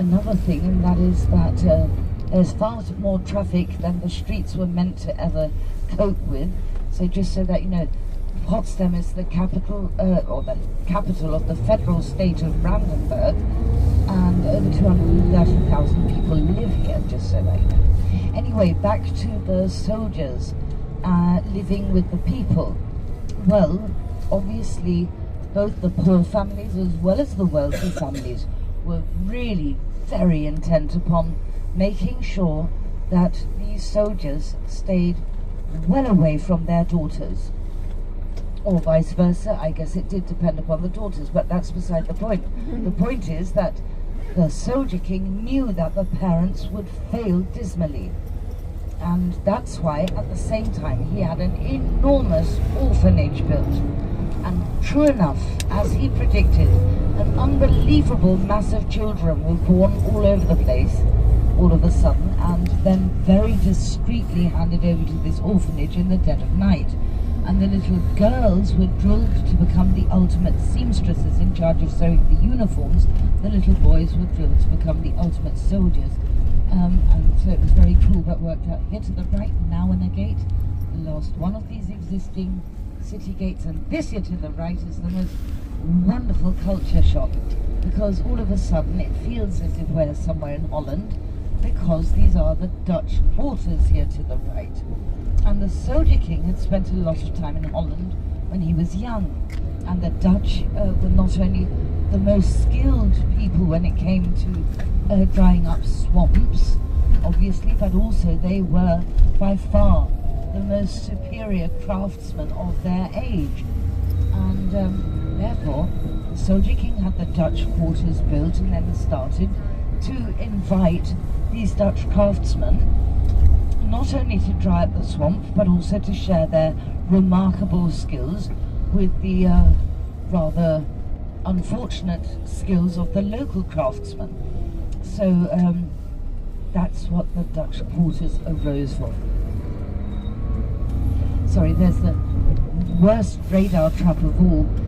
another thing, and that is that there's far more traffic than the streets were meant to ever cope with. So just so that you know, Potsdam is the capital, or the capital of the federal state of Brandenburg, and over 230,000 people live here, just so that you know. Anyway, back to the soldiers living with the people. Well, obviously, both the poor families as well as the wealthy families were really very intent upon making sure that these soldiers stayed well away from their daughters. Or vice versa. I guess it did depend upon the daughters, but that's beside the point. The point is that the Soldier King knew that the parents would fail dismally. And that's why, at the same time, he had an enormous orphanage built. And true enough, as he predicted, an unbelievable mass of children were born all over the place, all of a sudden, and then very discreetly handed over to this orphanage in the dead of night. And the little girls were drilled to become the ultimate seamstresses in charge of sewing the uniforms. The little boys were drilled to become the ultimate soldiers. And so it was very cool, but worked out. Here to the right, now in a gate, the last one of these existing city gates, and this here to the right is the most wonderful culture shock, because all of a sudden it feels as if we're somewhere in Holland, because these are the Dutch quarters here to the right. And the Soldier King had spent a lot of time in Holland when he was young, and the Dutch were not only the most skilled people when it came to drying up swamps, obviously, but also they were by far the most superior craftsmen of their age. And therefore, the Soldier King had the Dutch quarters built and then started to invite these Dutch craftsmen not only to dry up the swamp, but also to share their remarkable skills with the rather unfortunate skills of the local craftsmen. So that's what the Dutch quarters arose from. Sorry, there's the worst radar trap of all.